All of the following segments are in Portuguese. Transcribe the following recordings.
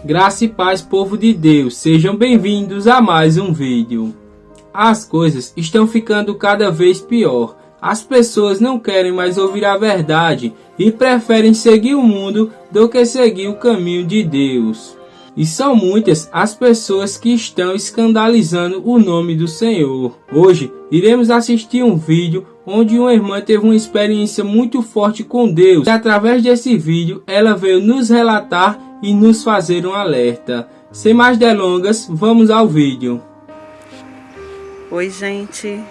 Graça e paz, povo de Deus, sejam bem-vindos a mais um vídeo. As coisas estão ficando cada vez pior. As pessoas não querem mais ouvir a verdade e preferem seguir o mundo do que seguir o caminho de Deus. E são muitas as pessoas que estão escandalizando o nome do Senhor. Hoje iremos assistir um vídeo onde uma irmã teve uma experiência muito forte com Deus. E através desse vídeo ela veio nos relatar e nos fazer um alerta. Sem mais delongas, vamos ao vídeo. Oi, gente.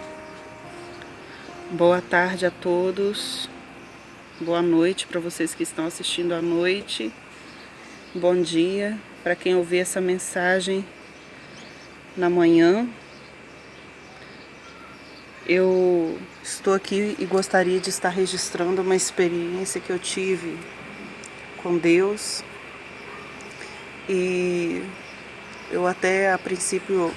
Boa tarde a todos. Boa noite para vocês que estão assistindo à noite. Bom dia para quem ouvir essa mensagem na manhã. Eu estou aqui e gostaria de estar registrando uma experiência que eu tive com Deus. E eu até a princípio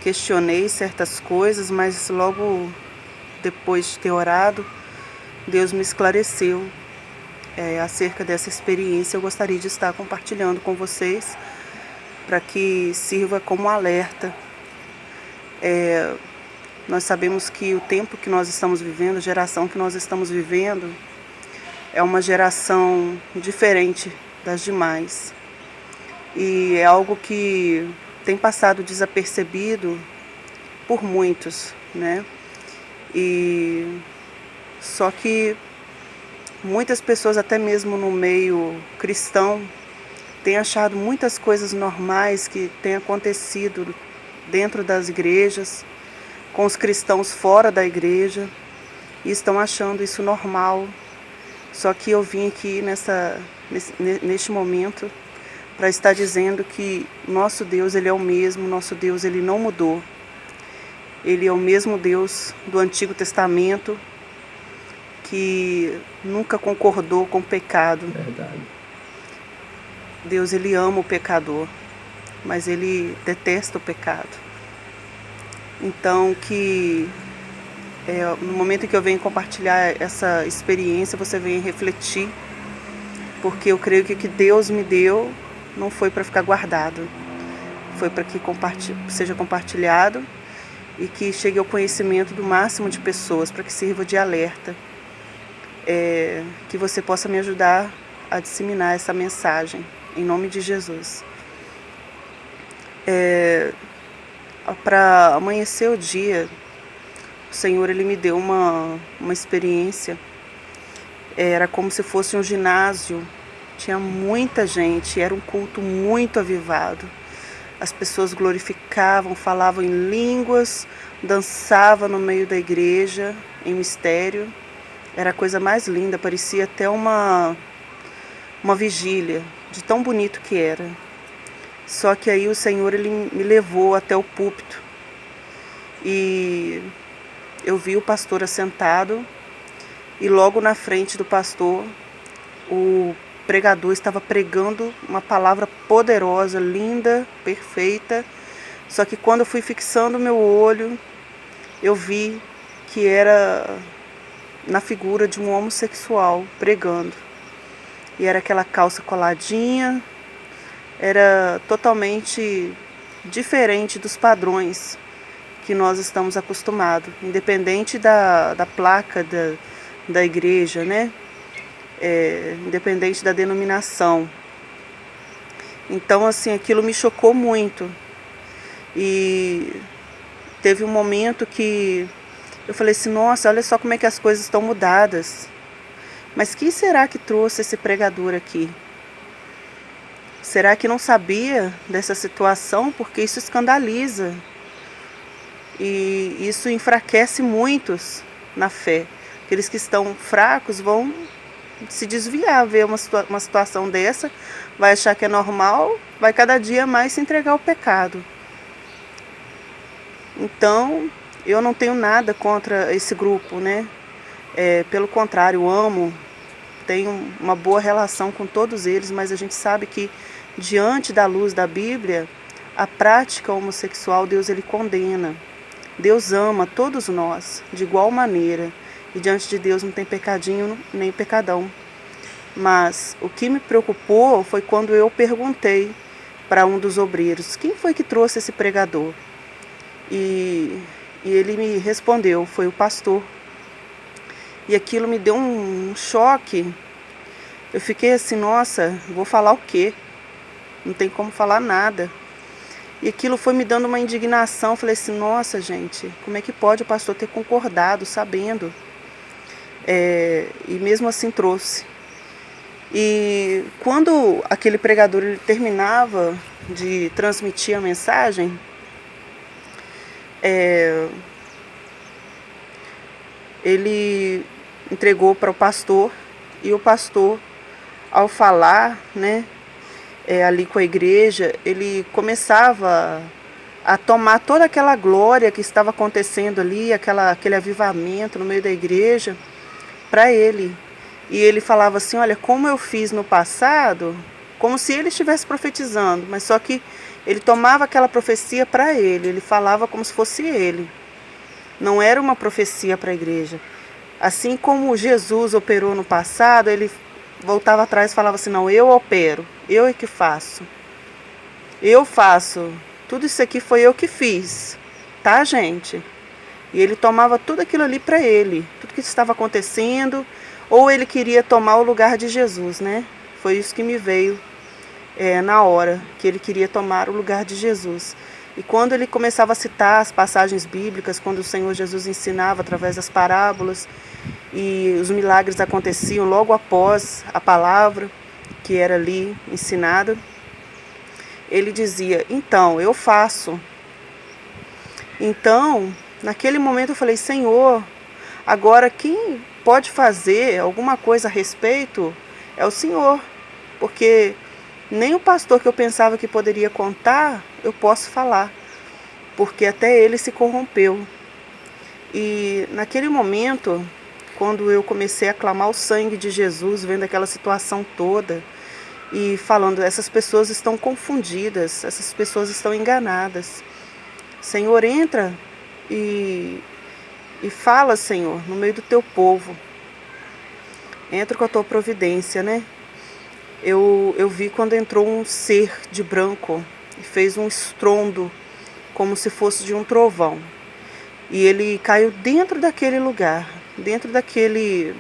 questionei certas coisas, mas logo depois de ter orado, Deus me esclareceu acerca dessa experiência. Eu gostaria de estar compartilhando com vocês para que sirva como alerta. Nós sabemos que o tempo que nós estamos vivendo, a geração que nós estamos vivendo, é uma geração diferente das demais. E é algo que tem passado desapercebido por muitos, né? E só que muitas pessoas, até mesmo no meio cristão, têm achado muitas coisas normais que têm acontecido dentro das igrejas, com os cristãos fora da igreja, e estão achando isso normal. Só que eu vim aqui neste momento para estar dizendo que nosso Deus, Ele é o mesmo, nosso Deus, Ele não mudou. Ele é o mesmo Deus do Antigo Testamento, que nunca concordou com o pecado. Verdade. Deus, Ele ama o pecador, mas Ele detesta o pecado. Então, no momento em que eu venho compartilhar essa experiência, você vem refletir, porque eu creio que o que Deus me deu não foi para ficar guardado, foi para que seja compartilhado e que chegue ao conhecimento do máximo de pessoas, para que sirva de alerta, que você possa me ajudar a disseminar essa mensagem, em nome de Jesus. Para amanhecer o dia, o Senhor, Ele me deu uma experiência. Era como se fosse um ginásio. Tinha muita gente, era um culto muito avivado. As pessoas glorificavam, falavam em línguas, dançavam no meio da igreja, em mistério. Era a coisa mais linda, parecia até uma vigília, de tão bonito que era. Só que aí o Senhor, Ele me levou até o púlpito. E eu vi o pastor assentado, e logo na frente do pastor, o pregador estava pregando uma palavra poderosa, linda, perfeita. Só que quando eu fui fixando o meu olho, eu vi que era na figura de um homossexual pregando. E era aquela calça coladinha, era totalmente diferente dos padrões que nós estamos acostumados, independente da placa da igreja, né? Independente da denominação. Então, assim, aquilo me chocou muito. E teve um momento que eu falei assim, nossa, olha só como é que as coisas estão mudadas. Mas quem será que trouxe esse pregador aqui? Será que não sabia dessa situação? Porque isso escandaliza. E isso enfraquece muitos na fé. Aqueles que estão fracos vão se desviar, ver uma situação dessa, vai achar que é normal, vai cada dia mais se entregar ao pecado. Então, eu não tenho nada contra esse grupo, né? Pelo contrário, amo, tenho uma boa relação com todos eles, mas a gente sabe que diante da luz da Bíblia, a prática homossexual, Deus, Ele condena. Deus ama todos nós de igual maneira. E diante de Deus não tem pecadinho nem pecadão. Mas o que me preocupou foi quando eu perguntei para um dos obreiros: quem foi que trouxe esse pregador? E ele me respondeu: foi o pastor. E aquilo me deu um choque. Eu fiquei assim: nossa, vou falar o quê? Não tem como falar nada. E aquilo foi me dando uma indignação. Eu falei assim: nossa, gente, como é que pode o pastor ter concordado, sabendo? E mesmo assim trouxe. E quando aquele pregador ele terminava de transmitir a mensagem, ele entregou para o pastor, e o pastor, ao falar, né, ali com a igreja, ele começava a tomar toda aquela glória que estava acontecendo ali, aquele avivamento no meio da igreja, para ele. E ele falava assim: olha, como eu fiz no passado, como se ele estivesse profetizando, mas só que ele tomava aquela profecia para ele, ele falava como se fosse ele. Não era uma profecia para a igreja. Assim como Jesus operou no passado, ele voltava atrás e falava assim: não, eu opero, eu é que faço. Eu faço. Tudo isso aqui foi eu que fiz, tá, gente? E ele tomava tudo aquilo ali para ele, tudo que estava acontecendo, ou ele queria tomar o lugar de Jesus, né? Foi isso que me veio na hora, que ele queria tomar o lugar de Jesus. E quando ele começava a citar as passagens bíblicas, quando o Senhor Jesus ensinava através das parábolas, e os milagres aconteciam logo após a palavra que era ali ensinada, ele dizia: então, eu faço. Então, naquele momento eu falei: Senhor, agora quem pode fazer alguma coisa a respeito é o Senhor, porque nem o pastor que eu pensava que poderia contar, eu posso falar, porque até ele se corrompeu. E naquele momento, quando eu comecei a clamar o sangue de Jesus, vendo aquela situação toda, e falando: essas pessoas estão confundidas, essas pessoas estão enganadas. Senhor, entra e fala, Senhor, no meio do teu povo. Entra com a tua providência, né? Eu vi quando entrou um ser de branco e fez um estrondo, como se fosse de um trovão. E ele caiu dentro daquele lugar, dentro daquele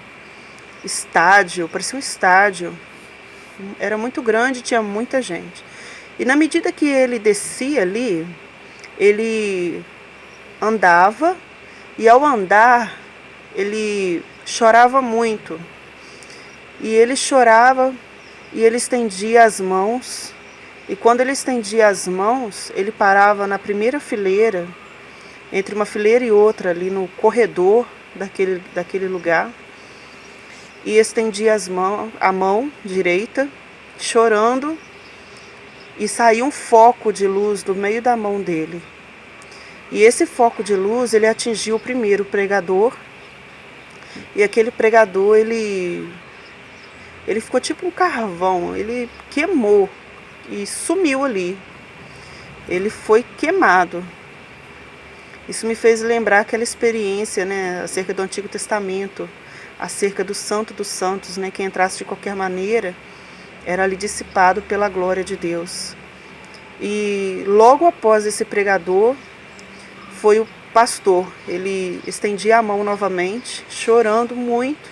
estádio, parecia um estádio. Era muito grande, tinha muita gente. E na medida que ele descia ali, ele andava, e ao andar, ele chorava muito. E ele chorava, e ele estendia as mãos. E quando ele estendia as mãos, ele parava na primeira fileira, entre uma fileira e outra, ali no corredor daquele lugar, e estendia a mão direita, chorando, e saía um foco de luz do meio da mão dele. E esse foco de luz, ele atingiu o primeiro pregador, e aquele pregador, ele ficou tipo um carvão, ele queimou e sumiu ali. Ele foi queimado. Isso me fez lembrar aquela experiência, né, acerca do Antigo Testamento, acerca do Santo dos Santos, né, que entrasse de qualquer maneira, era ali dissipado pela glória de Deus. E logo após esse pregador, foi o pastor. Ele estendia a mão novamente, chorando muito,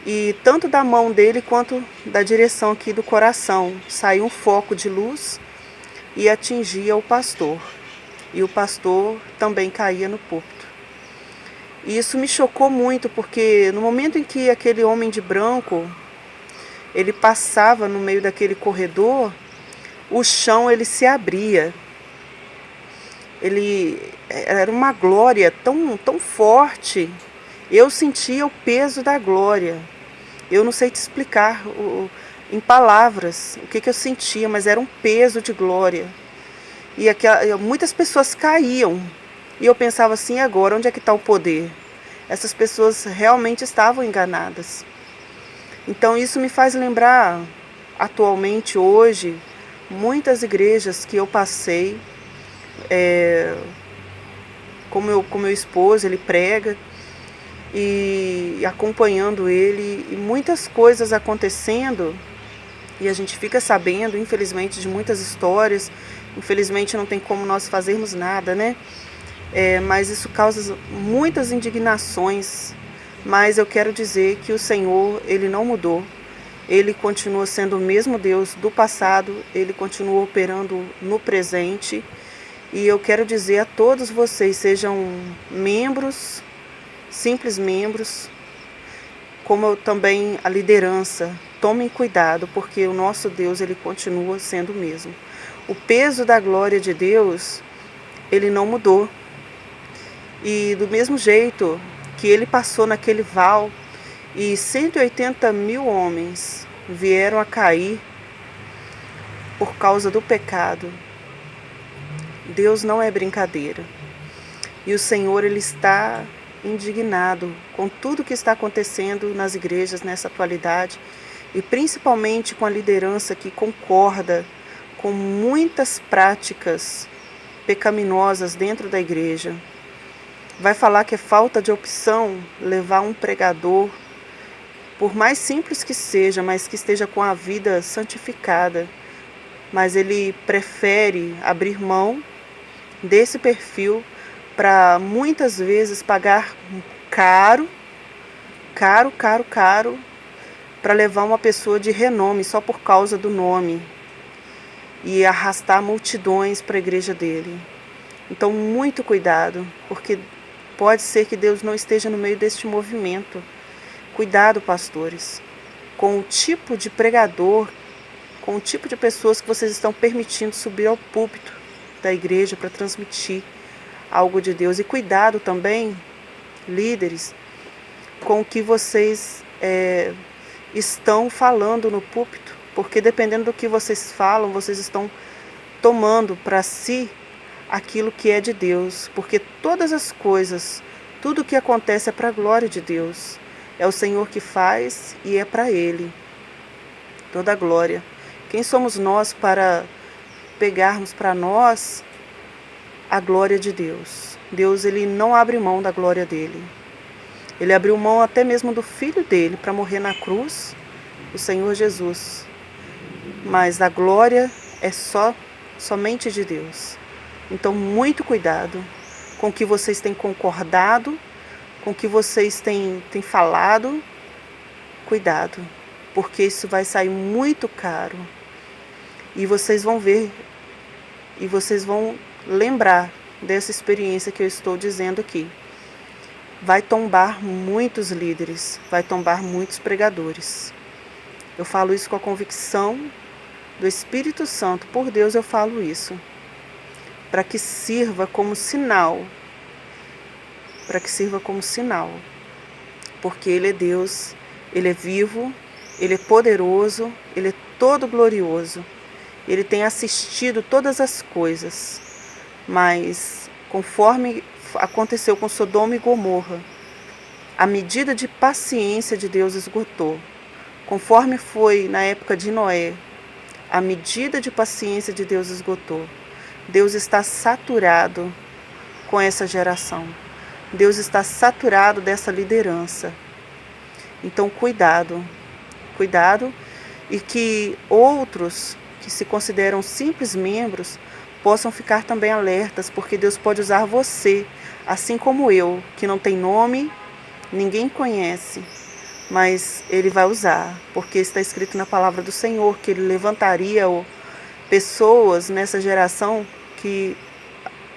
e tanto da mão dele quanto da direção aqui do coração saiu um foco de luz e atingia o pastor. E o pastor também caía no púlpito. E isso me chocou muito, porque no momento em que aquele homem de branco, ele passava no meio daquele corredor, o chão ele se abria. Ele era uma glória tão, tão forte. Eu sentia o peso da glória. Eu não sei te explicar em palavras o que eu sentia, mas era um peso de glória. E muitas pessoas caíam. E eu pensava assim: e agora, onde é que está o poder? Essas pessoas realmente estavam enganadas. Então isso me faz lembrar, atualmente, hoje, muitas igrejas que eu passei, com meu esposo, ele prega, e acompanhando ele, e muitas coisas acontecendo, e a gente fica sabendo, infelizmente, de muitas histórias. Infelizmente não tem como nós fazermos nada, né? Mas isso causa muitas indignações. Mas eu quero dizer que o Senhor, Ele não mudou. Ele continua sendo o mesmo Deus do passado, Ele continua operando no presente. E eu quero dizer a todos vocês, sejam membros, simples membros, como também a liderança, tomem cuidado, porque o nosso Deus, Ele continua sendo o mesmo. O peso da glória de Deus, Ele não mudou. E do mesmo jeito que Ele passou naquele val e 180 mil homens vieram a cair por causa do pecado, Deus não é brincadeira. E o Senhor, Ele está indignado com tudo que está acontecendo nas igrejas nessa atualidade, e principalmente com a liderança que concorda com muitas práticas pecaminosas dentro da igreja. Vai falar que é falta de opção levar um pregador, por mais simples que seja, mas que esteja com a vida santificada, mas ele prefere abrir mão desse perfil para muitas vezes pagar caro, para levar uma pessoa de renome só por causa do nome e arrastar multidões para a igreja dele. Então, muito cuidado, porque pode ser que Deus não esteja no meio deste movimento. Cuidado, pastores, com o tipo de pregador, com o tipo de pessoas que vocês estão permitindo subir ao púlpito da igreja para transmitir algo de Deus. E cuidado também, líderes, com o que vocês estão falando no púlpito, porque dependendo do que vocês falam, vocês estão tomando para si aquilo que é de Deus, porque todas as coisas, tudo o que acontece é para a glória de Deus. É o Senhor que faz e é para Ele toda a glória. Quem somos nós para pegarmos para nós a glória de Deus? Deus, Ele não abre mão da glória dEle. Ele abriu mão até mesmo do Filho dEle para morrer na cruz, o Senhor Jesus. Mas a glória é somente de Deus. Então, muito cuidado com o que vocês têm concordado, com o que vocês têm falado. Cuidado, porque isso vai sair muito caro. E vocês vão ver, e vocês vão lembrar dessa experiência que eu estou dizendo aqui. Vai tombar muitos líderes, vai tombar muitos pregadores. Eu falo isso com a convicção do Espírito Santo. Por Deus eu falo isso. Para que sirva como sinal. Para que sirva como sinal. Porque Ele é Deus, Ele é vivo, Ele é poderoso, Ele é todo glorioso. Ele tem assistido todas as coisas. Mas, conforme aconteceu com Sodoma e Gomorra, a medida de paciência de Deus esgotou. Conforme foi na época de Noé, a medida de paciência de Deus esgotou. Deus está saturado com essa geração. Deus está saturado dessa liderança. Então, cuidado, e que outros que se consideram simples membros possam ficar também alertas, porque Deus pode usar você, assim como eu, que não tem nome, ninguém conhece, mas Ele vai usar, porque está escrito na palavra do Senhor que Ele levantaria pessoas nessa geração que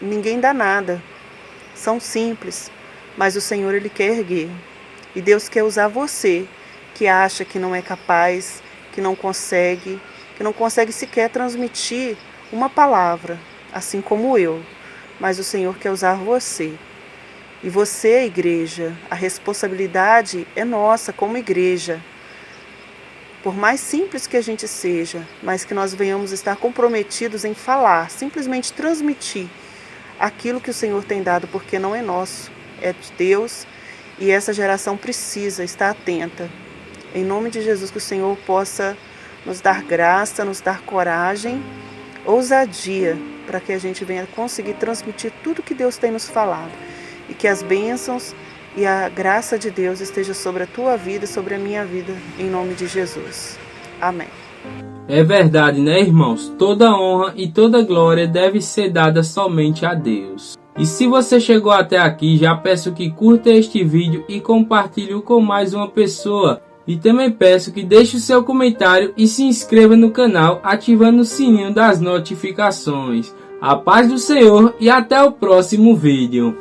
ninguém dá nada, são simples, mas o Senhor, Ele quer erguer. E Deus quer usar você, que acha que não é capaz, que não consegue sequer transmitir uma palavra, assim como eu. Mas o Senhor quer usar você. E você, igreja, a responsabilidade é nossa como igreja. Por mais simples que a gente seja, mas que nós venhamos estar comprometidos em falar, simplesmente transmitir aquilo que o Senhor tem dado, porque não é nosso, é de Deus. E essa geração precisa estar atenta. Em nome de Jesus, que o Senhor possa nos dar graça, nos dar coragem, ousadia, para que a gente venha conseguir transmitir tudo que Deus tem nos falado. E que as bênçãos e a graça de Deus esteja sobre a tua vida e sobre a minha vida, em nome de Jesus. Amém. É verdade, né, irmãos? Toda honra e toda glória deve ser dada somente a Deus. E se você chegou até aqui, já peço que curta este vídeo e compartilhe com mais uma pessoa. E também peço que deixe o seu comentário e se inscreva no canal ativando o sininho das notificações. A paz do Senhor e até o próximo vídeo.